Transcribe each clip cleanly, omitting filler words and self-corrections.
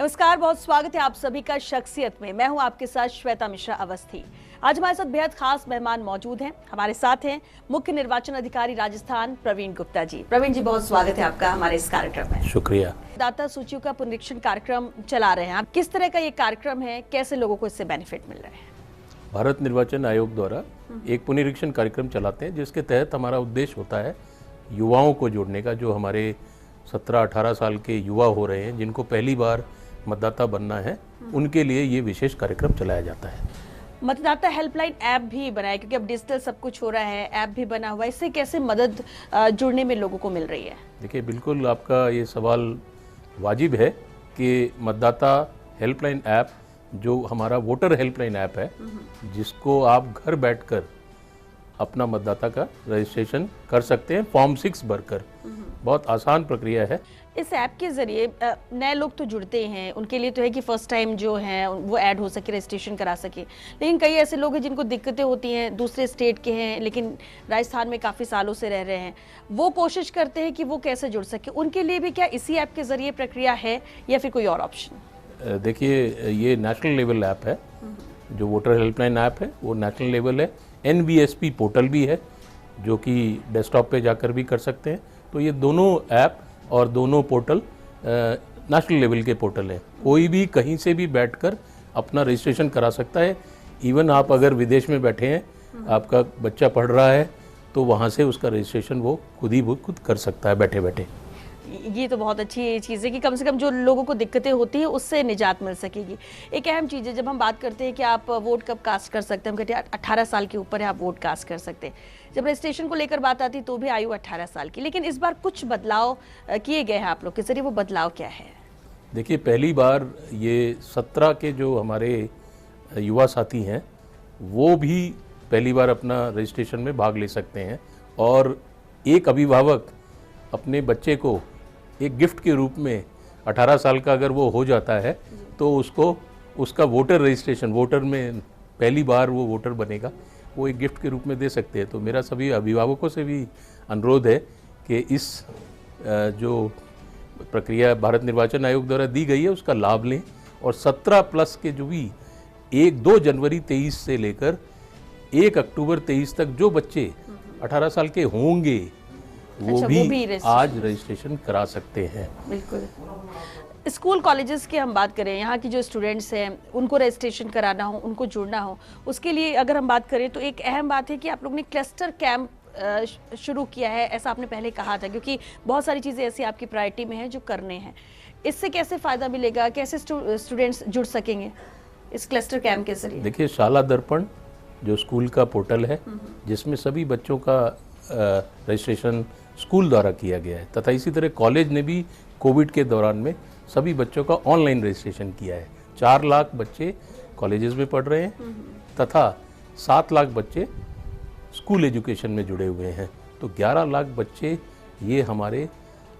नमस्कार, बहुत स्वागत है आप सभी का शख्सियत में। मैं हूं आपके साथ श्वेता मिश्रा अवस्थी। आज हमारे साथ बेहद खास मेहमान मौजूद हैं। हमारे साथ हैं मुख्य निर्वाचन अधिकारी राजस्थान प्रवीण गुप्ता जी। प्रवीण जी, बहुत स्वागत है आपका हमारे इस कार्यक्रम में। शुक्रिया। दाता सूचियों का पुनरीक्षण कार्यक्रम चला रहे हैं आप, किस तरह का ये कार्यक्रम है, कैसे लोगों को इससे बेनिफिट मिल रहे हैं? भारत निर्वाचन आयोग द्वारा एक पुनरीक्षण कार्यक्रम चलाते हैं, जिसके तहत हमारा उद्देश्य होता है युवाओं को जोड़ने का। जो हमारे 17-18 साल के युवा हो रहे हैं, जिनको पहली बार मतदाता बनना है, उनके लिए ये विशेष कार्यक्रम चलाया जाता है। मतदाता हेल्पलाइन ऐप भी बनाया, क्योंकि अब डिजिटल सब कुछ हो रहा है, ऐप भी बना हुआ है, इससे कैसे मदद जुड़ने में लोगों को मिल रही है? देखिए, बिल्कुल आपका ये सवाल वाजिब है कि मतदाता हेल्पलाइन ऐप, जो हमारा वोटर हेल्पलाइन ऐप है, जिसको आप घर बैठकर अपना मतदाता का रजिस्ट्रेशन कर सकते हैं फॉर्म 6 भरकर। बहुत आसान प्रक्रिया है। इस ऐप के जरिए नए लोग तो जुड़ते हैं, उनके लिए तो है कि फर्स्ट टाइम जो है वो ऐड हो सके, रजिस्ट्रेशन करा सके। लेकिन कई ऐसे लोग हैं जिनको दिक्कतें होती हैं, दूसरे स्टेट के हैं लेकिन राजस्थान में काफ़ी सालों से रह रहे हैं, वो कोशिश करते हैं कि वो कैसे जुड़ सके। उनके लिए भी क्या इसी ऐप के जरिए प्रक्रिया है या फिर कोई और ऑप्शन? देखिए, ये नेशनल लेवल ऐप है। जो वोटर हेल्पलाइन ऐप है वो नेशनल लेवल है। NVSP पोर्टल भी है, जो कि डेस्कटॉप पे जाकर भी कर सकते हैं। तो ये दोनों ऐप और दोनों पोर्टल नेशनल लेवल के पोर्टल हैं। कोई भी कहीं से भी बैठकर अपना रजिस्ट्रेशन करा सकता है। इवन आप अगर विदेश में बैठे हैं, आपका बच्चा पढ़ रहा है, तो वहाँ से उसका रजिस्ट्रेशन वो खुद कर सकता है बैठे बैठे। ये तो बहुत अच्छी चीज़ है कि कम से कम जो लोगों को दिक्कतें होती हैं उससे निजात मिल सकेगी। एक अहम चीज़ है, जब हम बात करते हैं कि आप वोट कब कास्ट कर सकते हैं, हम कहते हैं 18 साल के ऊपर है आप वोट कास्ट कर सकते हैं। जब रजिस्ट्रेशन को लेकर बात आती तो भी आयु 18 साल की, लेकिन इस बार कुछ बदलाव किए गए हैं आप लोग के जरिए। वो बदलाव क्या है? देखिए, पहली बार ये 17 के जो हमारे युवा साथी हैं, वो भी पहली बार अपना रजिस्ट्रेशन में भाग ले सकते हैं। और एक अभिभावक अपने बच्चे को एक गिफ्ट के रूप में 18 साल का अगर वो हो जाता है, तो उसको उसका वोटर रजिस्ट्रेशन, वोटर में पहली बार वो वोटर बनेगा, वो एक गिफ्ट के रूप में दे सकते हैं। तो मेरा सभी अभिभावकों से भी अनुरोध है कि इस जो प्रक्रिया भारत निर्वाचन आयोग द्वारा दी गई है उसका लाभ लें। और 17 प्लस के जो भी 2 जनवरी 23 से लेकर 1 अक्टूबर 23 तक जो बच्चे 18 साल के होंगे, वो भी आज रजिस्ट्रेशन करा सकते हैं। बिल्कुल। स्कूल कॉलेजेस की हम बात करें, यहाँ की जो स्टूडेंट्स हैं उनको रजिस्ट्रेशन कराना हो, उनको जुड़ना हो, उसके लिए अगर हम बात करें तो एक अहम बात है कि आप लोग ने क्लस्टर कैंप शुरू किया है, ऐसा आपने पहले कहा था, क्योंकि बहुत सारी चीज़ें ऐसी आपकी प्रायोरिटी में हैं जो करने हैं। इससे कैसे फ़ायदा मिलेगा, कैसे स्टूडेंट्स जुड़ सकेंगे इस क्लस्टर कैंप के जरिए? देखिए, शाला दर्पण जो स्कूल का पोर्टल है, जिसमें सभी बच्चों का रजिस्ट्रेशन स्कूल द्वारा किया गया है, तथा इसी तरह कॉलेज ने भी कोविड के दौरान में सभी बच्चों का ऑनलाइन रजिस्ट्रेशन किया है। 4 लाख बच्चे कॉलेजेस में पढ़ रहे हैं तथा 7 लाख बच्चे स्कूल एजुकेशन में जुड़े हुए हैं। तो 11 लाख बच्चे ये हमारे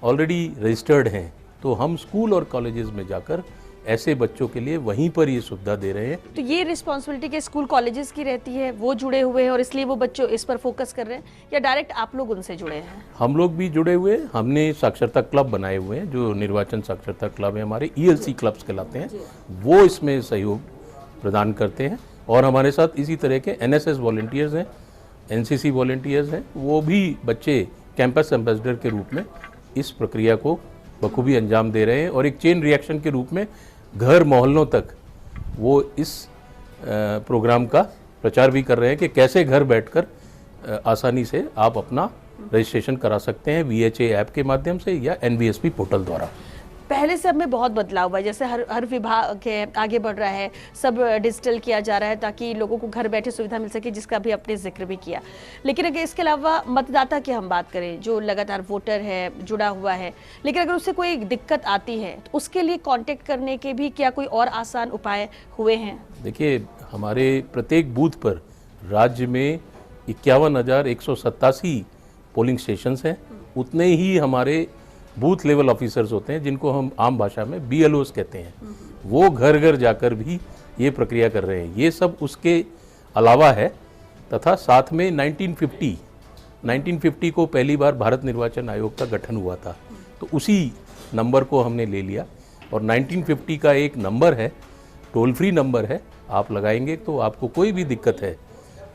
ऑलरेडी रजिस्टर्ड हैं। तो हम स्कूल और कॉलेजेस में जाकर ऐसे बच्चों के लिए वहीं पर ये सुविधा दे रहे हैं। तो ये रिस्पॉन्सिबिलिटी के स्कूल कॉलेजेस की रहती है, वो जुड़े हुए हैं और इसलिए वो बच्चों इस पर फोकस कर रहे हैं, या डायरेक्ट आप लोग उनसे जुड़े हैं? हम लोग भी जुड़े हुए हैं। हमने साक्षरता क्लब बनाए हुए हैं, जो निर्वाचन साक्षरता क्लब है, हमारे ELC क्लब्स कहलाते हैं, वो इसमें सहयोग प्रदान करते हैं। और हमारे साथ इसी तरह के NSS वॉलंटियर्स हैं, NCC वॉलंटियर्स हैं, वो भी बच्चे कैंपस एम्बेसडर के रूप में इस प्रक्रिया को बखूबी अंजाम दे रहे हैं। और एक चेन रिएक्शन के रूप में घर मोहल्लों तक वो इस प्रोग्राम का प्रचार भी कर रहे हैं कि कैसे घर बैठकर आसानी से आप अपना रजिस्ट्रेशन करा सकते हैं VHA ऐप के माध्यम से या NVSP पोर्टल द्वारा। पहले से अब में बहुत बदलाव हुआ है, जैसे हर विभाग है आगे बढ़ रहा है, सब डिजिटल किया जा रहा है ताकि लोगों को घर बैठे सुविधा मिल सके, जिसका भी आपने जिक्र भी किया। लेकिन अगर इसके अलावा मतदाता की हम बात करें, जो लगातार वोटर है, जुड़ा हुआ है, लेकिन अगर उससे कोई दिक्कत आती है तो उसके लिए कांटेक्ट करने के भी क्या कोई और आसान उपाय हुए हैं? देखिए, हमारे प्रत्येक बूथ पर राज्य में 51,187 पोलिंग स्टेशंस हैं। उतने ही हमारे बूथ लेवल ऑफिसर्स होते हैं, जिनको हम आम भाषा में BLOs कहते हैं। वो घर घर जाकर भी ये प्रक्रिया कर रहे हैं। ये सब उसके अलावा है। तथा साथ में 1950 को पहली बार भारत निर्वाचन आयोग का गठन हुआ था, तो उसी नंबर को हमने ले लिया और 1950 का एक नंबर है, टोल फ्री नंबर है, आप लगाएंगे तो आपको कोई भी दिक्कत है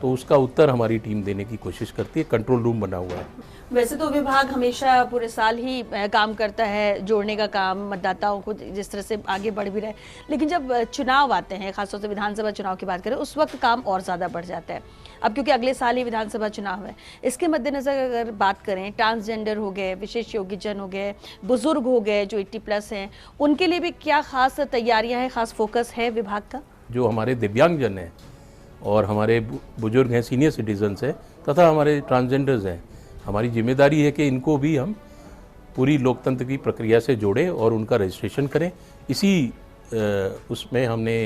तो उसका उत्तर हमारी टीम देने की कोशिश करती है। कंट्रोल रूम बना हुआ है। वैसे तो विभाग हमेशा पूरे साल ही काम करता है जोड़ने का काम, मतदाताओं को जिस तरह से आगे बढ़ भी रहे, लेकिन जब चुनाव आते हैं, खासतौर से विधानसभा चुनाव की बात करें, उस वक्त काम और ज़्यादा बढ़ जाता है। अब क्योंकि अगले साल ही विधानसभा चुनाव है, इसके मद्देनजर अगर बात करें, ट्रांसजेंडर हो गए, विशेष योग्यजन हो गए, बुजुर्ग हो गए जो 80+ हैं, उनके लिए भी क्या खास तैयारियाँ हैं, खास फोकस है विभाग का? जो हमारे दिव्यांगजन हैं और हमारे बुजुर्ग हैं, सीनियर सिटीजन्स हैं, तथा हमारे ट्रांसजेंडर्स हैं, हमारी जिम्मेदारी है कि इनको भी हम पूरी लोकतंत्र की प्रक्रिया से जोड़ें और उनका रजिस्ट्रेशन करें। इसी उसमें हमने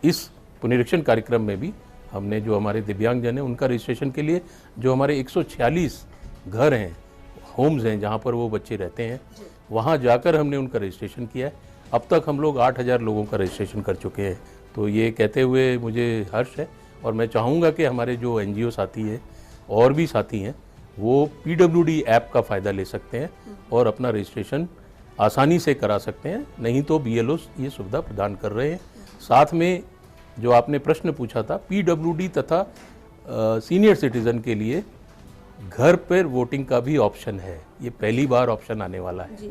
इस पुनरीक्षण कार्यक्रम में भी हमने जो हमारे दिव्यांगजन हैं उनका रजिस्ट्रेशन के लिए जो हमारे 146 घर हैं, होम्स हैं जहाँ पर वो बच्चे रहते हैं, वहाँ जाकर हमने उनका रजिस्ट्रेशन किया है। अब तक हम लोग 8000 लोगों का रजिस्ट्रेशन कर चुके हैं। तो ये कहते हुए मुझे हर्ष है और मैं चाहूँगा कि हमारे जो NGO साथी हैं और भी साथी हैं वो PWD ऐप का फ़ायदा ले सकते हैं और अपना रजिस्ट्रेशन आसानी से करा सकते हैं, नहीं तो BLOs ये सुविधा प्रदान कर रहे हैं। साथ में जो आपने प्रश्न पूछा था, PWD तथा सीनियर सिटीज़न के लिए घर पर वोटिंग का भी ऑप्शन है। ये पहली बार ऑप्शन आने वाला है।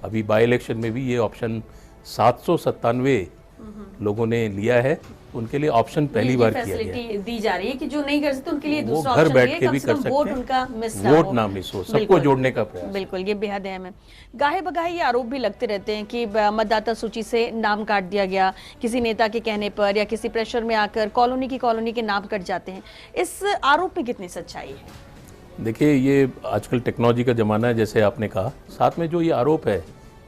अभी बाई इलेक्शन में भी ये ऑप्शन 797 लोगों ने लिया है, उनके लिए ऑप्शन पहली बार किया गया है। दी जा रही है कि जो नहीं कर सकते उनके लिए वो दूसरा घर ऑप्शन बैठ है, के कम भी से कर कम सकते वोट हैं, उनका मिस वोट ना मिस हो, सबको जोड़ने का प्रयास। बिल्कुल, ये बेहद अहम है। गाहे बगाहे ये आरोप भी लगते रहते हैं कि मतदाता सूची से नाम काट दिया गया, किसी नेता के कहने पर या किसी प्रेशर में आकर कॉलोनी के नाम कट जाते हैं। इस आरोप में कितनी सच्चाई है? देखिए, ये आजकल टेक्नोलॉजी का ज़माना है, जैसे आपने कहा। साथ में जो ये आरोप है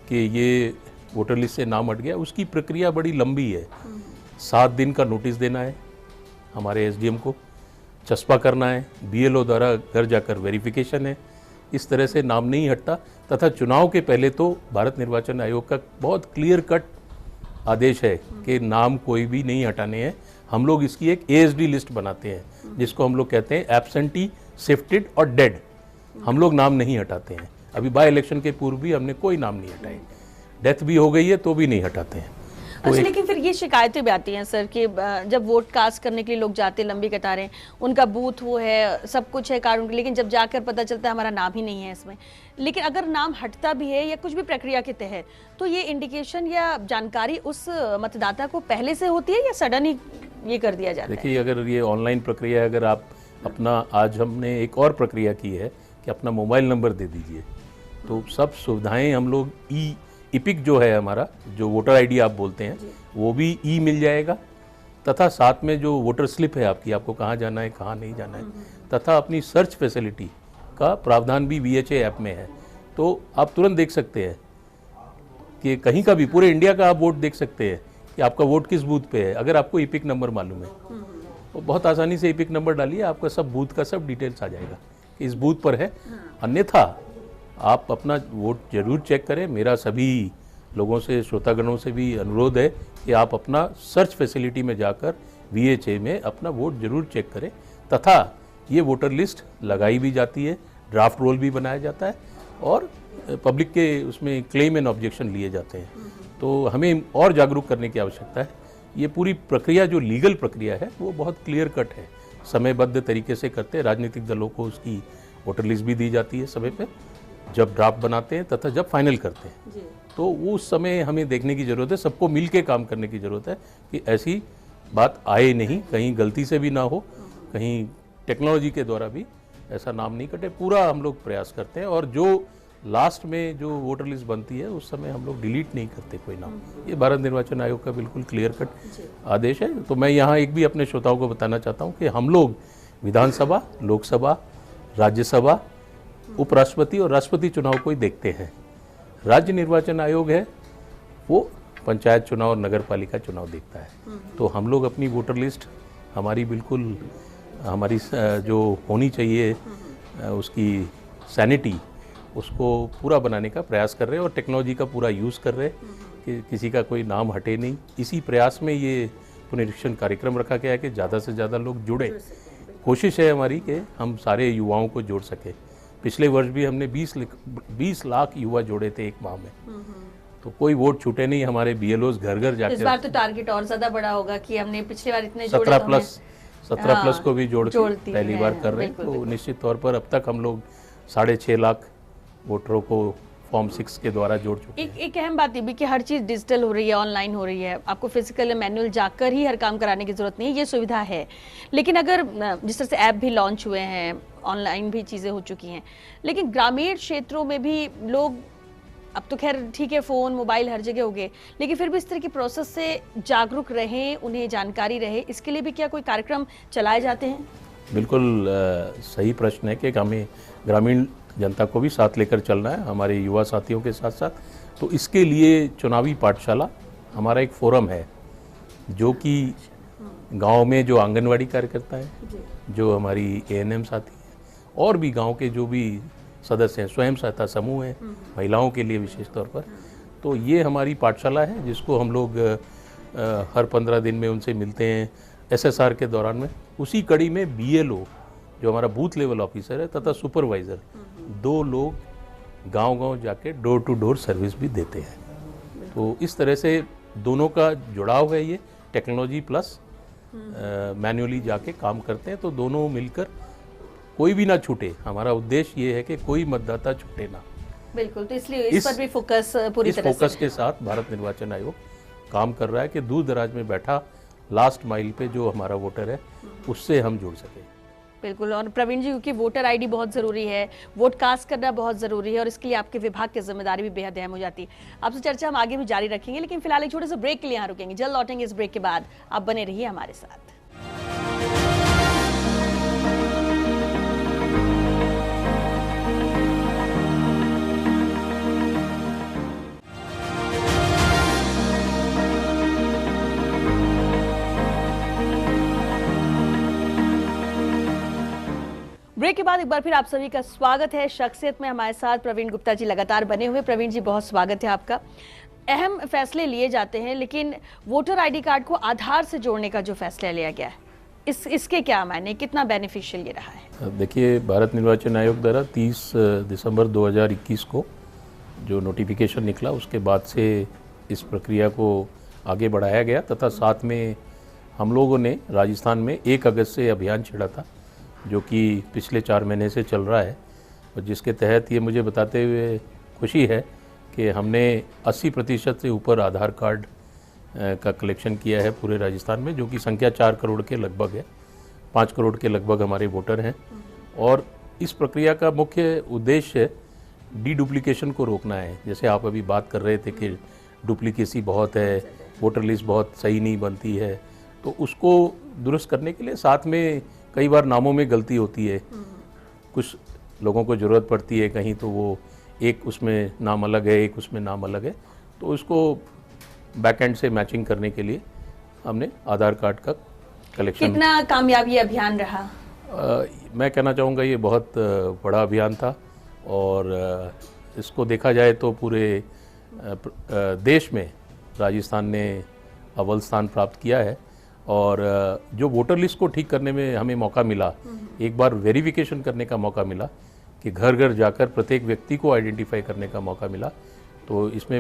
कि ये वोटर लिस्ट से नाम हट गया, उसकी प्रक्रिया बड़ी लंबी है। 7 दिन का नोटिस देना है हमारे SDM को, चस्पा करना है, BLO द्वारा घर जाकर वेरिफिकेशन है। इस तरह से नाम नहीं हटता। तथा चुनाव के पहले तो भारत निर्वाचन आयोग का बहुत क्लियर कट आदेश है कि नाम कोई भी नहीं हटाने हैं। हम लोग इसकी एक ASD लिस्ट बनाते हैं जिसको हम लोग कहते हैं एब्सेंटी, शिफ्टेड और डेड। हम लोग नाम नहीं हटाते हैं। अभी बाई इलेक्शन के पूर्व भी हमने कोई नाम नहीं हटाए। डेथ भी हो गई है तो भी नहीं हटाते हैं। अच्छा, लेकिन फिर ये शिकायतें भी आती हैं सर कि जब वोट कास्ट करने के लिए लोग जाते हैं, लंबी कतारें, उनका बूथ वो है, सब कुछ है कार्ड, लेकिन जब जाकर पता चलता है हमारा नाम ही नहीं है इसमें। लेकिन अगर नाम हटता भी है या कुछ भी प्रक्रिया के तहत, तो ये इंडिकेशन या जानकारी उस मतदाता को पहले से होती है या सडन ही ये कर दिया जाता है? देखिए, अगर ये ऑनलाइन प्रक्रिया, अगर आप अपना, आज हमने एक और प्रक्रिया की है कि अपना मोबाइल नंबर दे दीजिए, तो सब सुविधाएं हम लोग इपिक जो है हमारा, जो वोटर ID आप बोलते हैं, वो भी मिल जाएगा। तथा साथ में जो वोटर स्लिप है आपकी, आपको कहाँ जाना है, कहाँ नहीं जाना है, तथा अपनी सर्च फैसिलिटी का प्रावधान भी VHA ऐप में है। तो आप तुरंत देख सकते हैं कि कहीं का भी, पूरे इंडिया का आप वोट देख सकते हैं कि आपका वोट किस बूथ पे है। अगर आपको इपिक नंबर मालूम है तो बहुत आसानी से इपिक नंबर डालिए, आपका सब बूथ का सब डिटेल्स आ जाएगा कि इस बूथ पर है। अन्यथा आप अपना वोट जरूर चेक करें। मेरा सभी लोगों से, श्रोतागणों से भी अनुरोध है कि आप अपना सर्च फैसिलिटी में जाकर VHA में अपना वोट जरूर चेक करें। तथा ये वोटर लिस्ट लगाई भी जाती है, ड्राफ्ट रोल भी बनाया जाता है और पब्लिक के उसमें क्लेम एंड ऑब्जेक्शन लिए जाते हैं। तो हमें और जागरूक करने की आवश्यकता है। ये पूरी प्रक्रिया जो लीगल प्रक्रिया है वो बहुत क्लियर कट है, समयबद्ध तरीके से करते हैं। राजनीतिक दलों को उसकी वोटर लिस्ट भी दी जाती है समय पर, जब ड्राफ्ट बनाते हैं तथा जब फाइनल करते हैं। तो उस समय हमें देखने की ज़रूरत है, सबको मिल के काम करने की ज़रूरत है कि ऐसी बात आए नहीं, कहीं गलती से भी ना हो, कहीं टेक्नोलॉजी के द्वारा भी ऐसा नाम नहीं कटे। पूरा हम लोग प्रयास करते हैं और जो लास्ट में जो वोटर लिस्ट बनती है उस समय हम लोग डिलीट नहीं करते कोई नाम। ये भारत निर्वाचन आयोग का बिल्कुल क्लियर कट आदेश है। तो मैं यहाँ एक भी अपने श्रोताओं को बताना चाहता हूँ कि हम लोग विधानसभा, लोकसभा, राज्यसभा, उपराष्ट्रपति और राष्ट्रपति चुनाव को ही देखते हैं। राज्य निर्वाचन आयोग है वो पंचायत चुनाव और नगर पालिका चुनाव देखता है। तो हम लोग अपनी वोटर लिस्ट हमारी बिल्कुल, हमारी जो होनी चाहिए उसकी सैनिटी, उसको पूरा बनाने का प्रयास कर रहे हैं और टेक्नोलॉजी का पूरा यूज़ कर रहे हैं कि किसी का कोई नाम हटे नहीं। इसी प्रयास में ये पुनरीक्षण कार्यक्रम रखा गया है कि ज़्यादा से ज़्यादा लोग जुड़े। कोशिश है हमारी कि हम सारे युवाओं को जोड़ सके। पिछले वर्ष भी हमने 20 लाख युवा जोड़े थे एक माह में। तो कोई वोट छूटे नहीं, हमारे बीएलओज घर घर इस जाकर बार तो टारगेट और ज्यादा बड़ा होगा कि हमने पिछली बार इतने जोड़े 17 तो प्लस 17 प्लस को भी जोड़ के जोड़ दिए पहली बार हैं, कर रहे हैं। बिल्कुल, तो निश्चित तौर पर अब तक हम लोग 6.5 लाख वोटरों को फॉर्म 6 के द्वारा जोड़ चुके हैं। एक अहम बात ये भी कि हर चीज डिजिटल हो रही है, ऑनलाइन हो रही है, आपको फिजिकल मैनुअल जाकर ही हर काम कराने की जरूरत नहीं है, ये सुविधा है। लेकिन अगर जिस तरह से ऐप भी लॉन्च हुए हैं, ऑनलाइन भी चीजें हो चुकी हैं, लेकिन ग्रामीण क्षेत्रों में भी लोग, अब तो खैर ठीक है फोन मोबाइल हर जगह हो गए, लेकिन फिर भी इस तरह की प्रोसेस से जागरूक रहें, उन्हें जानकारी रहे, इसके लिए भी क्या कोई कार्यक्रम चलाए जाते हैं? बिल्कुल सही प्रश्न है कि हमें ग्रामीण जनता को भी साथ लेकर चलना है, हमारे युवा साथियों के साथ साथ। तो इसके लिए चुनावी पाठशाला हमारा एक फोरम है, जो कि गांव में जो आंगनवाड़ी कार्यकर्ता है, जो हमारी एएनएम साथी हैं, और भी गांव के जो भी सदस्य हैं, स्वयं सहायता समूह हैं, महिलाओं के लिए विशेष तौर पर, तो ये हमारी पाठशाला है जिसको हम लोग हर 15 दिन में उनसे मिलते हैं एसएसआर के दौरान में। उसी कड़ी में बीएलओ जो हमारा बूथ लेवल ऑफिसर है तथा सुपरवाइज़र, 2 लोग गांव-गांव जाके डोर टू डोर सर्विस भी देते हैं। तो इस तरह से दोनों का जुड़ाव है, ये टेक्नोलॉजी प्लस मैन्युअली जाके काम करते हैं, तो दोनों मिलकर कोई भी ना छूटे। हमारा उद्देश्य ये है कि कोई मतदाता छूटे ना। बिल्कुल, तो इसलिए इस पर भी फोकस पूरी तरह से फोकस के साथ भारत निर्वाचन आयोग काम कर रहा है कि दूर दराज में बैठा लास्ट माइल पे जो हमारा वोटर है उससे हम जुड़ सकें। बिल्कुल। और प्रवीण जी, क्योंकि वोटर आईडी बहुत ज़रूरी है, वोट कास्ट करना बहुत ज़रूरी है, और इसके लिए आपके विभाग की जिम्मेदारी भी बेहद अहम हो जाती है। आपसे चर्चा हम आगे भी जारी रखेंगे, लेकिन फिलहाल एक छोटे से ब्रेक के लिए यहाँ रुकेंगे। जल्द लौटेंगे इस ब्रेक के बाद, आप बने रहिए हमारे साथ। ब्रेक के बाद एक बार फिर आप सभी का स्वागत है। शख्सियत में हमारे साथ प्रवीण गुप्ता जी लगातार बने हुए। प्रवीण जी, बहुत स्वागत है आपका। अहम फैसले लिए जाते हैं, लेकिन वोटर आईडी कार्ड को आधार से जोड़ने का जो फैसला लिया गया है, इसके क्या मायने, कितना बेनिफिशियल ये रहा है? देखिए, भारत निर्वाचन आयोग द्वारा 30 दिसंबर 2021 को जो नोटिफिकेशन निकला, उसके बाद से इस प्रक्रिया को आगे बढ़ाया गया, तथा साथ में हम लोगों ने राजस्थान में 1 अगस्त से अभियान छेड़ा था, जो कि पिछले 4 महीने से चल रहा है, और जिसके तहत ये मुझे बताते हुए खुशी है कि हमने 80% से ऊपर आधार कार्ड का कलेक्शन किया है पूरे राजस्थान में, जो कि संख्या 4 करोड़ के लगभग है। 5 करोड़ के लगभग हमारे वोटर हैं। और इस प्रक्रिया का मुख्य उद्देश्य डी डुप्लीकेशन को रोकना है। जैसे आप अभी बात कर रहे थे कि डुप्लीकेसी बहुत है, वोटर लिस्ट बहुत सही नहीं बनती है, तो उसको दुरुस्त करने के लिए साथ में कई बार नामों में गलती होती है, कुछ लोगों को ज़रूरत पड़ती है कहीं, तो वो एक उसमें नाम अलग है, एक उसमें नाम अलग है, तो उसको बैकएंड से मैचिंग करने के लिए हमने आधार कार्ड का कलेक्शन। कितना कामयाब ये अभियान रहा? मैं कहना चाहूँगा ये बहुत बड़ा अभियान था, और इसको देखा जाए तो पूरे देश में राजस्थान ने अव्वल स्थान प्राप्त किया है। और जो वोटर लिस्ट को ठीक करने में हमें मौका मिला, एक बार वेरिफिकेशन करने का मौका मिला, कि घर घर जाकर प्रत्येक व्यक्ति को आइडेंटिफाई करने का मौका मिला, तो इसमें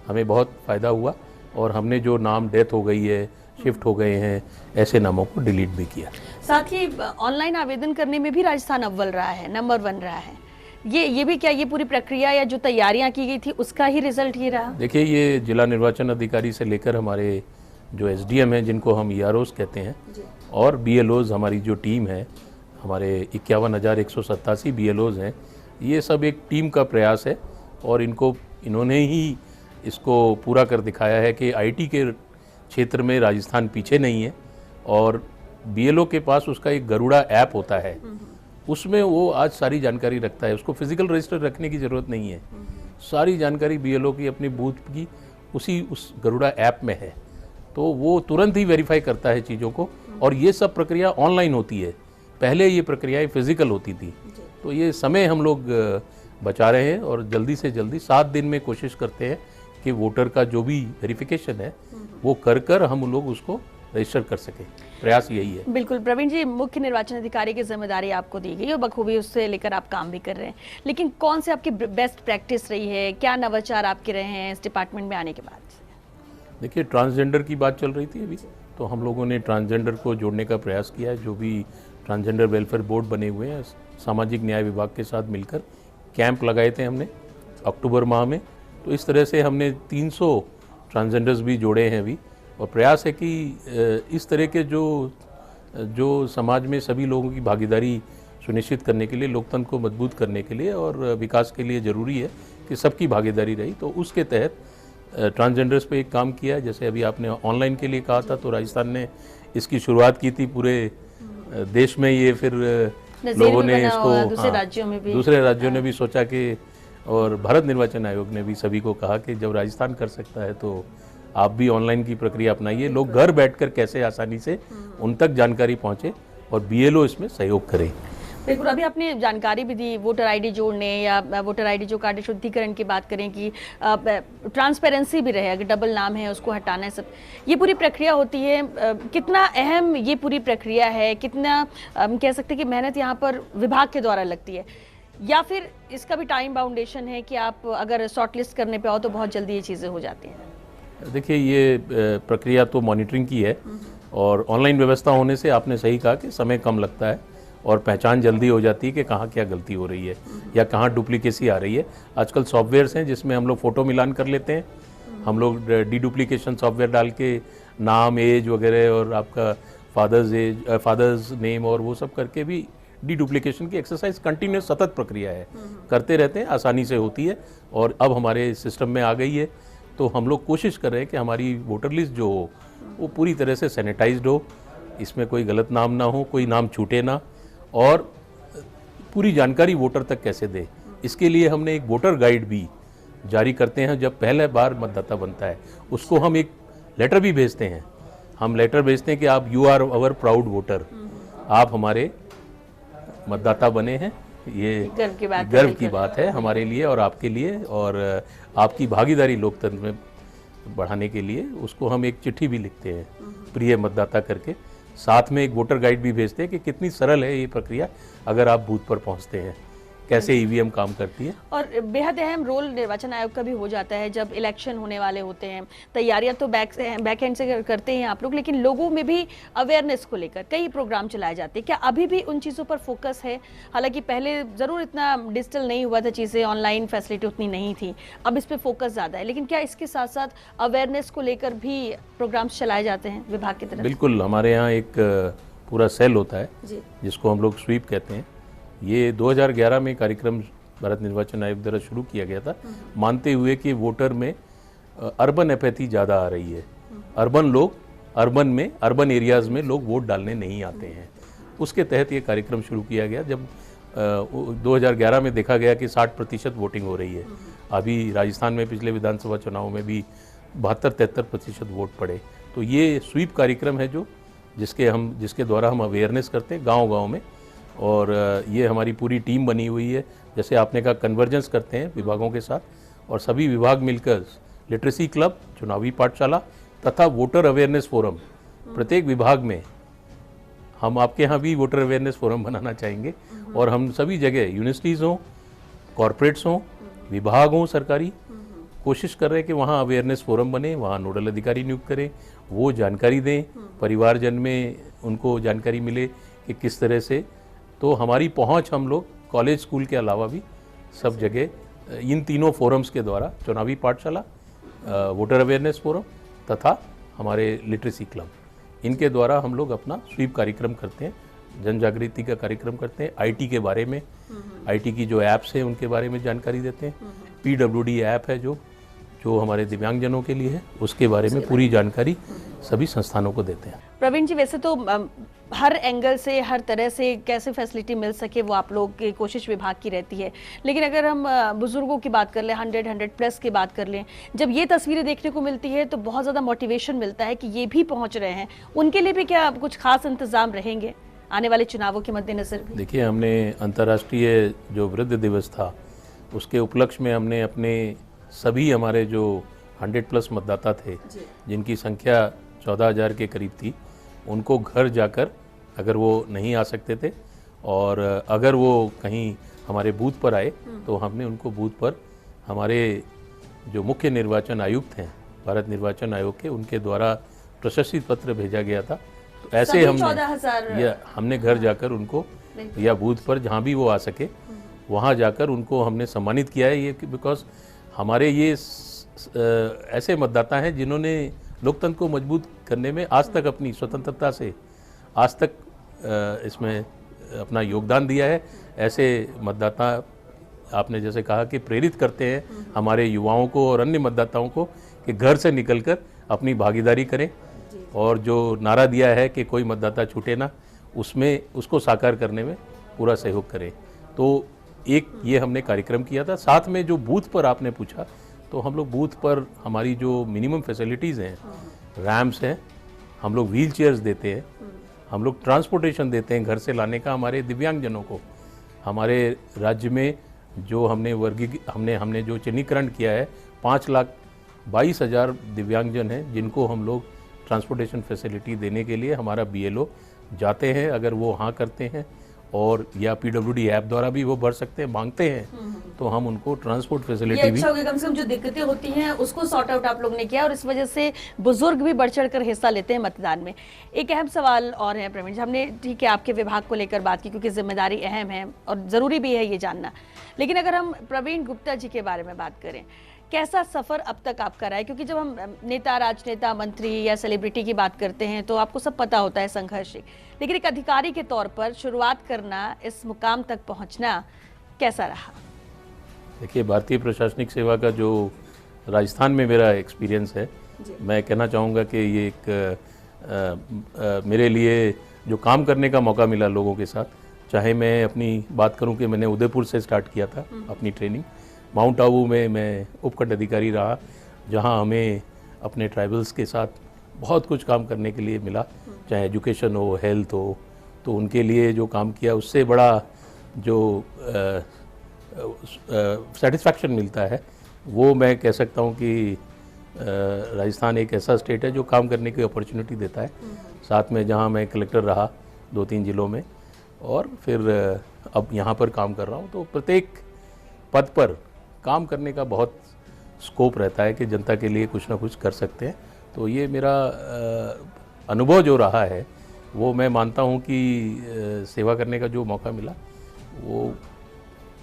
हमें बहुत फ़ायदा हुआ। और हमने जो नाम डेथ हो गई है, शिफ्ट हो गए हैं, ऐसे नामों को डिलीट भी किया। साथ ही ऑनलाइन आवेदन करने में भी राजस्थान अव्वल रहा है, नंबर 1 रहा है। ये भी क्या, ये पूरी प्रक्रिया या जो तैयारियां की गई थी उसका ही रिजल्ट ये रहा? देखिए, ये जिला निर्वाचन अधिकारी से लेकर हमारे जो एसडीएम हैं, जिनको हम ईआरओज कहते हैं, और बीएलओज, हमारी जो टीम है, हमारे 51,187 बीएलओज हैं, ये सब एक टीम का प्रयास है। और इन्होंने ही इसको पूरा कर दिखाया है कि आईटी के क्षेत्र में राजस्थान पीछे नहीं है। और बीएलओ के पास उसका एक गरुड़ा ऐप होता है, उसमें वो आज सारी जानकारी रखता है, उसको फिजिकल रजिस्टर रखने की ज़रूरत नहीं है। सारी जानकारी बीएलओ की अपनी बूथ की उस गरुड़ा ऐप में है, तो वो तुरंत ही वेरीफाई करता है चीज़ों को। और ये सब प्रक्रिया ऑनलाइन होती है, पहले ये प्रक्रियाएं फिजिकल होती थी। तो ये समय हम लोग बचा रहे हैं, और जल्दी से जल्दी 7 दिन में कोशिश करते हैं कि वोटर का जो भी वेरिफिकेशन है वो कर हम लोग उसको रजिस्टर कर सके। प्रयास यही है। बिल्कुल प्रवीण जी, मुख्य निर्वाचन अधिकारी की जिम्मेदारी आपको दी गई और बखूबी उससे लेकर आप काम भी कर रहे हैं, लेकिन कौन से आपकी बेस्ट प्रैक्टिस रही है, क्या नवाचार आपके रहे हैं इस डिपार्टमेंट में आने के बाद? देखिए, ट्रांसजेंडर की बात चल रही थी अभी, तो हम लोगों ने ट्रांसजेंडर को जोड़ने का प्रयास किया है। जो भी ट्रांसजेंडर वेलफेयर बोर्ड बने हुए हैं, सामाजिक न्याय विभाग के साथ मिलकर कैंप लगाए थे हमने अक्टूबर माह में। तो इस तरह से हमने 300 ट्रांसजेंडर्स भी जोड़े हैं अभी, और प्रयास है कि इस तरह के जो समाज में सभी लोगों की भागीदारी सुनिश्चित करने के लिए, लोकतंत्र को मजबूत करने के लिए और विकास के लिए ज़रूरी है कि सबकी भागीदारी रही। तो उसके तहत ट्रांसजेंडर्स पे एक काम किया। जैसे अभी आपने ऑनलाइन के लिए कहा था, तो राजस्थान ने इसकी शुरुआत की थी पूरे देश में। ये फिर लोगों ने इसको दूसरे राज्यों ने भी सोचा कि, और भारत निर्वाचन आयोग ने भी सभी को कहा कि जब राजस्थान कर सकता है तो आप भी ऑनलाइन की प्रक्रिया अपनाइए। लोग घर बैठकर कैसे आसानी से उन तक जानकारी पहुंचे और बीएलओ इसमें सहयोग करें। बिल्कुल, अभी आपने जानकारी भी दी वोटर आईडी जोड़ने या वोटर आईडी जो कार्ड शुद्धिकरण की बात करें कि ट्रांसपेरेंसी भी रहे, अगर डबल नाम है उसको हटाना है, सब ये पूरी प्रक्रिया होती है। कितना अहम ये पूरी प्रक्रिया है, कितना कह सकते हैं कि मेहनत यहाँ पर विभाग के द्वारा लगती है, या फिर इसका भी टाइम बाउंडेशन है कि आप अगर शॉर्ट लिस्ट करने पे आओ तो बहुत जल्दी ये चीज़ें हो जाती हैं? देखिए, ये प्रक्रिया तो मॉनिटरिंग की है, और ऑनलाइन व्यवस्था होने से आपने सही कहा कि समय कम लगता है और पहचान जल्दी हो जाती है कि कहाँ क्या गलती हो रही है या कहाँ डुप्लीकेसी आ रही है। आजकल सॉफ्टवेयर्स हैं जिसमें हम लोग फ़ोटो मिलान कर लेते हैं, हम लोग डीडुप्लीकेशन सॉफ्टवेयर डाल के नाम, एज वगैरह और आपका फादर्स नेम और वो सब करके भी डीडुप्लीकेशन की एक्सरसाइज कंटिन्यूस सतत प्रक्रिया है, करते रहते हैं, आसानी से होती है और अब हमारे सिस्टम में आ गई है। तो हम लोग कोशिश कर रहे हैं कि हमारी वोटर लिस्ट जो हो वो पूरी तरह से सैनिटाइज्ड हो, इसमें कोई गलत नाम ना हो, कोई नाम छूटे ना, और पूरी जानकारी वोटर तक कैसे दे। इसके लिए हमने एक वोटर गाइड भी जारी करते हैं। जब पहले बार मतदाता बनता है उसको हम एक लेटर भी भेजते हैं। हम लेटर भेजते हैं कि आप you are our proud voter, आप हमारे मतदाता बने हैं, ये गर्व की बात है हमारे लिए और आपके लिए, और आपकी भागीदारी लोकतंत्र में बढ़ाने के लिए उसको हम एक चिट्ठी भी लिखते हैं, प्रिय मतदाता करके। साथ में एक वोटर गाइड भी भेजते हैं कि कितनी सरल है ये प्रक्रिया अगर आप बूथ पर पहुंचते हैं, कैसे ईवीएम काम करती है। और बेहद अहम रोल निर्वाचन आयोग का भी हो जाता है जब इलेक्शन होने वाले होते हैं। तैयारियां तो बैक एंड से करते हैं आप लोग, लेकिन लोगों में भी अवेयरनेस को लेकर कई प्रोग्राम चलाए जाते हैं। क्या अभी भी उन चीज़ों पर फोकस है? हालांकि पहले ज़रूर इतना डिजिटल नहीं हुआ था, चीज़ें ऑनलाइन फैसिलिटी उतनी नहीं थी, अब इस पर फोकस ज़्यादा है, लेकिन क्या इसके साथ साथ अवेयरनेस को लेकर भी प्रोग्राम्स चलाए जाते हैं विभाग की तरफ? बिल्कुल, हमारे यहाँ एक पूरा सेल होता है जिसको हम लोग स्वीप कहते हैं। ये 2011 में कार्यक्रम भारत निर्वाचन आयोग द्वारा शुरू किया गया था, मानते हुए कि वोटर में अर्बन एपैथी ज़्यादा आ रही है। अर्बन एरियाज़ में लोग वोट डालने नहीं आते हैं। उसके तहत ये कार्यक्रम शुरू किया गया। जब 2011 में देखा गया कि 60% वोटिंग हो रही है। अभी राजस्थान में पिछले विधानसभा चुनाव में भी 72-73% वोट पड़े। तो ये स्वीप कार्यक्रम है जिसके द्वारा हम अवेयरनेस करते हैं गाँव-गाँव में, और ये हमारी पूरी टीम बनी हुई है। जैसे आपने कहा, कन्वर्जेंस करते हैं विभागों के साथ, और सभी विभाग मिलकर लिटरेसी क्लब, चुनावी पाठशाला तथा वोटर अवेयरनेस फोरम प्रत्येक विभाग में, हम आपके यहाँ भी वोटर अवेयरनेस फोरम बनाना चाहेंगे, और हम सभी जगह यूनिवर्सिटीज़ हों, कॉरपोरेट्स हों, विभाग हों सरकारी, कोशिश कर रहे हैं कि वहाँ अवेयरनेस फोरम बने, वहाँ नोडल अधिकारी नियुक्त करें, वो जानकारी दें, परिवारजन में उनको जानकारी मिले कि किस तरह से। तो हमारी पहुंच हम लोग कॉलेज स्कूल के अलावा भी सब जगह इन तीनों फोरम्स के द्वारा, चुनावी पाठशाला, वोटर अवेयरनेस फोरम तथा हमारे लिटरेसी क्लब, इनके द्वारा हम लोग अपना स्वीप कार्यक्रम करते हैं, जन जागृति का कार्यक्रम करते हैं। आईटी के बारे में, आईटी की जो ऐप्स हैं उनके बारे में जानकारी देते हैं। पीडब्ल्यूडी ऐप है जो हमारे दिव्यांगजनों के लिए है, उसके बारे में पूरी जानकारी सभी संस्थानों को देते हैं। प्रवीण जी, वैसे तो हर एंगल से, हर तरह से कैसे फैसिलिटी मिल सके वो आप लोग की कोशिश विभाग की रहती है, लेकिन अगर हम बुजुर्गों की बात कर लें, 100+ की बात कर लें, जब ये तस्वीरें देखने को मिलती है तो बहुत ज़्यादा मोटिवेशन मिलता है कि ये भी पहुँच रहे हैं। उनके लिए भी क्या कुछ खास इंतजाम रहेंगे आने वाले चुनावों के मद्देनजर? देखिए, हमने अंतर्राष्ट्रीय जो वृद्ध दिवस था उसके उपलक्ष्य में हमने अपने सभी हमारे जो 100+ मतदाता थे, जिनकी संख्या 14,000 के करीब थी, उनको घर जाकर, अगर वो नहीं आ सकते थे और अगर वो कहीं हमारे बूथ पर आए तो हमने उनको बूथ पर हमारे जो मुख्य निर्वाचन आयुक्त हैं भारत निर्वाचन आयोग के, उनके द्वारा प्रशस्ति पत्र भेजा गया था। तो ऐसे हमने घर जाकर उनको या बूथ पर जहाँ भी वो आ सके वहाँ जाकर उनको हमने सम्मानित किया है। ये बिकॉज हमारे ये ऐसे मतदाता हैं जिन्होंने लोकतंत्र को मजबूत करने में आज तक अपनी स्वतंत्रता से आज तक इसमें अपना योगदान दिया है। ऐसे मतदाता आपने जैसे कहा कि प्रेरित करते हैं हमारे युवाओं को और अन्य मतदाताओं को कि घर से निकलकर अपनी भागीदारी करें और जो नारा दिया है कि कोई मतदाता छूटे ना, उसमें उसको साकार करने में पूरा सहयोग करें। तो एक ये हमने कार्यक्रम किया था। साथ में जो बूथ पर आपने पूछा, तो हम लोग बूथ पर हमारी जो मिनिमम फैसिलिटीज़ हैं, रैम्प्स हैं, हम लोग व्हील चेयर्स देते हैं, हम लोग ट्रांसपोर्टेशन देते हैं घर से लाने का हमारे दिव्यांगजनों को। हमारे राज्य में जो हमने जो चिन्हीकरण किया है 5,22,000 दिव्यांगजन हैं जिनको हम लोग ट्रांसपोर्टेशन फैसिलिटी देने के लिए हमारा BLO जाते हैं। अगर वो हाँ करते हैं और या PWD ऐप द्वारा भी वो भर सकते हैं, मांगते हैं तो हम उनको ट्रांसपोर्ट फैसिलिटी भी। अच्छा होगा, कम से कम जो दिक्कतें होती हैं उसको सॉर्ट आउट आप लोग ने किया और इस वजह से बुजुर्ग भी बढ़ चढ़ कर हिस्सा लेते हैं मतदान में। एक अहम सवाल और है प्रवीण जी, हमने ठीक है आपके विभाग को लेकर बात की क्योंकि जिम्मेदारी अहम है और ज़रूरी भी है ये जानना, लेकिन अगर हम प्रवीण गुप्ता जी के बारे में बात करें, कैसा सफ़र अब तक आपका रहा है? क्योंकि जब हम नेता, राजनेता, मंत्री या सेलिब्रिटी की बात करते हैं तो आपको सब पता होता है संघर्ष, लेकिन एक अधिकारी के तौर पर शुरुआत करना, इस मुकाम तक पहुंचना कैसा रहा? देखिए, भारतीय प्रशासनिक सेवा का जो राजस्थान में मेरा एक्सपीरियंस है, मैं कहना चाहूँगा कि ये एक मेरे लिए जो काम करने का मौका मिला लोगों के साथ, चाहे मैं अपनी बात करूं कि मैंने उदयपुर से स्टार्ट किया था अपनी ट्रेनिंग, माउंट आबू में मैं उपखंड अधिकारी रहा जहां हमें अपने ट्राइबल्स के साथ बहुत कुछ काम करने के लिए मिला, चाहे एजुकेशन हो, हेल्थ हो, तो उनके लिए जो काम किया उससे बड़ा जो सेटिस्फैक्शन मिलता है वो मैं कह सकता हूँ कि राजस्थान एक ऐसा स्टेट है जो काम करने की अपॉर्चुनिटी देता है। साथ में जहाँ मैं कलेक्टर रहा 2-3 जिलों में और फिर अब यहाँ पर काम कर रहा हूँ, तो प्रत्येक पद पर काम करने का बहुत स्कोप रहता है कि जनता के लिए कुछ ना कुछ कर सकते हैं। तो ये मेरा अनुभव जो रहा है वो मैं मानता हूँ कि सेवा करने का जो मौका मिला वो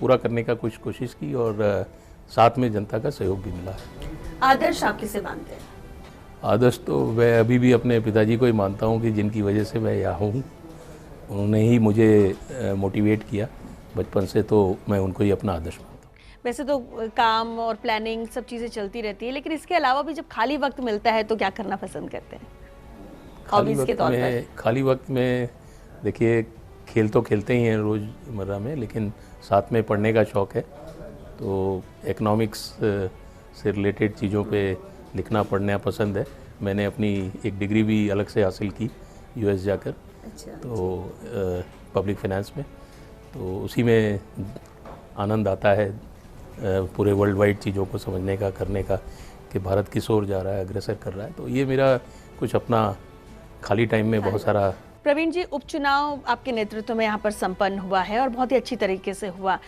पूरा करने का कुछ कोशिश की और साथ में जनता का सहयोग भी मिला। आदर्श आप किसे मानते हैं? आदर्श तो मैं अभी भी अपने पिताजी को ही मानता हूँ कि जिनकी वजह से मैं यहाँ हूँ, उन्होंने ही मुझे मोटिवेट किया बचपन से, तो मैं उनको ही अपना आदर्श मानता हूँ। वैसे तो काम और प्लानिंग सब चीज़ें चलती रहती है, लेकिन इसके अलावा भी जब खाली वक्त मिलता है तो क्या करना पसंद करते हैं? खाली वक्त में देखिए, खेल तो खेलते ही हैं रोज़मर्रा में, लेकिन साथ में पढ़ने का शौक़ है, तो इकोनॉमिक्स से रिलेटेड चीज़ों पे लिखना पढ़ना पसंद है। मैंने अपनी एक डिग्री भी अलग से हासिल की US जाकर, तो पब्लिक फाइनेंस में, तो उसी में आनंद आता है पूरे वर्ल्ड वाइड चीज़ों को समझने का, करने का, कि भारत किस ओर जा रहा है, अग्रसर कर रहा है। तो ये मेरा कुछ अपना खाली टाइम में बहुत सारा। प्रवीण जी, उपचुनाव आपके नेतृत्व में यहाँ पर संपन्न हुआ है और बहुत ही अच्छी तरीके से हुआ।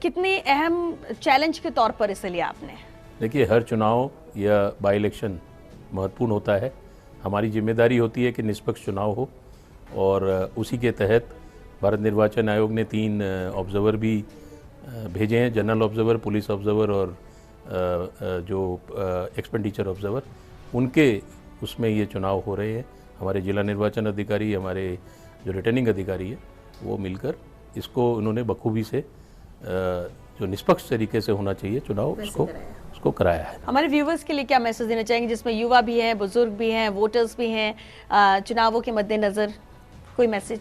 कितने अहम चैलेंज के तौर पर इसे लिया आपने? देखिए, हर चुनाव या बाई इलेक्शन महत्वपूर्ण होता है। हमारी जिम्मेदारी होती है कि निष्पक्ष चुनाव हो और उसी के तहत भारत निर्वाचन आयोग ने 3 ऑब्जर्वर भी भेजे हैं, जनरल ऑब्जर्वर, पुलिस ऑब्जर्वर और जो एक्सपेंडिचर ऑब्जर्वर, उनके उसमें ये चुनाव हो रहे हैं। हमारे जिला निर्वाचन अधिकारी, हमारे जो रिटर्निंग अधिकारी है, वो मिलकर इसको उन्होंने बखूबी से जो निष्पक्ष तरीके से होना चाहिए चुनाव, उसको कराया है। हमारे व्यूवर्स के लिए क्या मैसेज देना चाहेंगे, जिसमें युवा भी हैं, बुजुर्ग भी हैं, वोटर्स भी हैं, चुनावों के मद्देनज़र कोई मैसेज?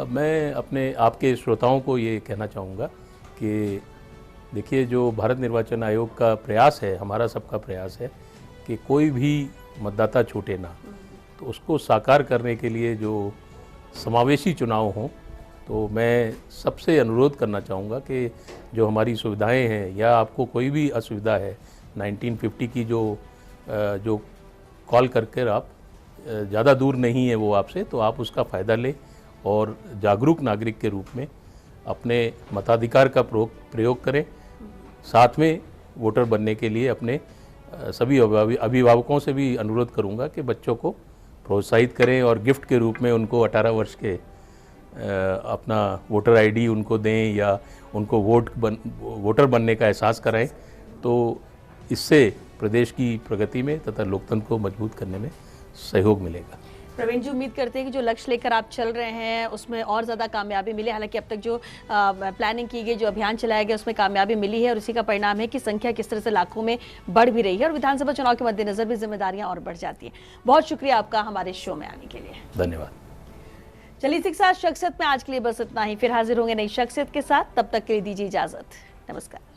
मैं अपने आपके श्रोताओं को ये कहना चाहूँगा कि देखिए, जो भारत निर्वाचन आयोग का प्रयास है, हमारा सबका प्रयास है कि कोई भी मतदाता छूटे ना, तो उसको साकार करने के लिए जो समावेशी चुनाव हों, तो मैं सबसे अनुरोध करना चाहूँगा कि जो हमारी सुविधाएं हैं या आपको कोई भी असुविधा है, 1950 की जो कॉल करके आप ज़्यादा दूर नहीं है वो आपसे, तो आप उसका फ़ायदा लें और जागरूक नागरिक के रूप में अपने मताधिकार का प्रयोग करें। साथ में वोटर बनने के लिए अपने सभी अभिभावकों से भी अनुरोध करूंगा कि बच्चों को प्रोत्साहित करें और गिफ्ट के रूप में उनको 18 वर्ष के अपना वोटर आईडी उनको दें या उनको वोटर बनने का एहसास कराएं। तो इससे प्रदेश की प्रगति में तथा लोकतंत्र को मजबूत करने में सहयोग मिलेगा। प्रवीण जी, उम्मीद करते हैं कि जो लक्ष्य लेकर आप चल रहे हैं उसमें और ज़्यादा कामयाबी मिले। हालांकि अब तक जो प्लानिंग की गई, जो अभियान चलाया गया, उसमें कामयाबी मिली है और इसी का परिणाम है कि संख्या किस तरह से लाखों में बढ़ भी रही है और विधानसभा चुनाव के मद्देनजर भी जिम्मेदारियां और बढ़ जाती हैं। बहुत शुक्रिया आपका हमारे शो में आने के लिए। धन्यवाद। चलिए, इसी के साथ शख्सियत में आज के लिए बस इतना ही। फिर हाजिर होंगे नई शख्सियत के साथ, तब तक के लिए दीजिए इजाजत। नमस्कार।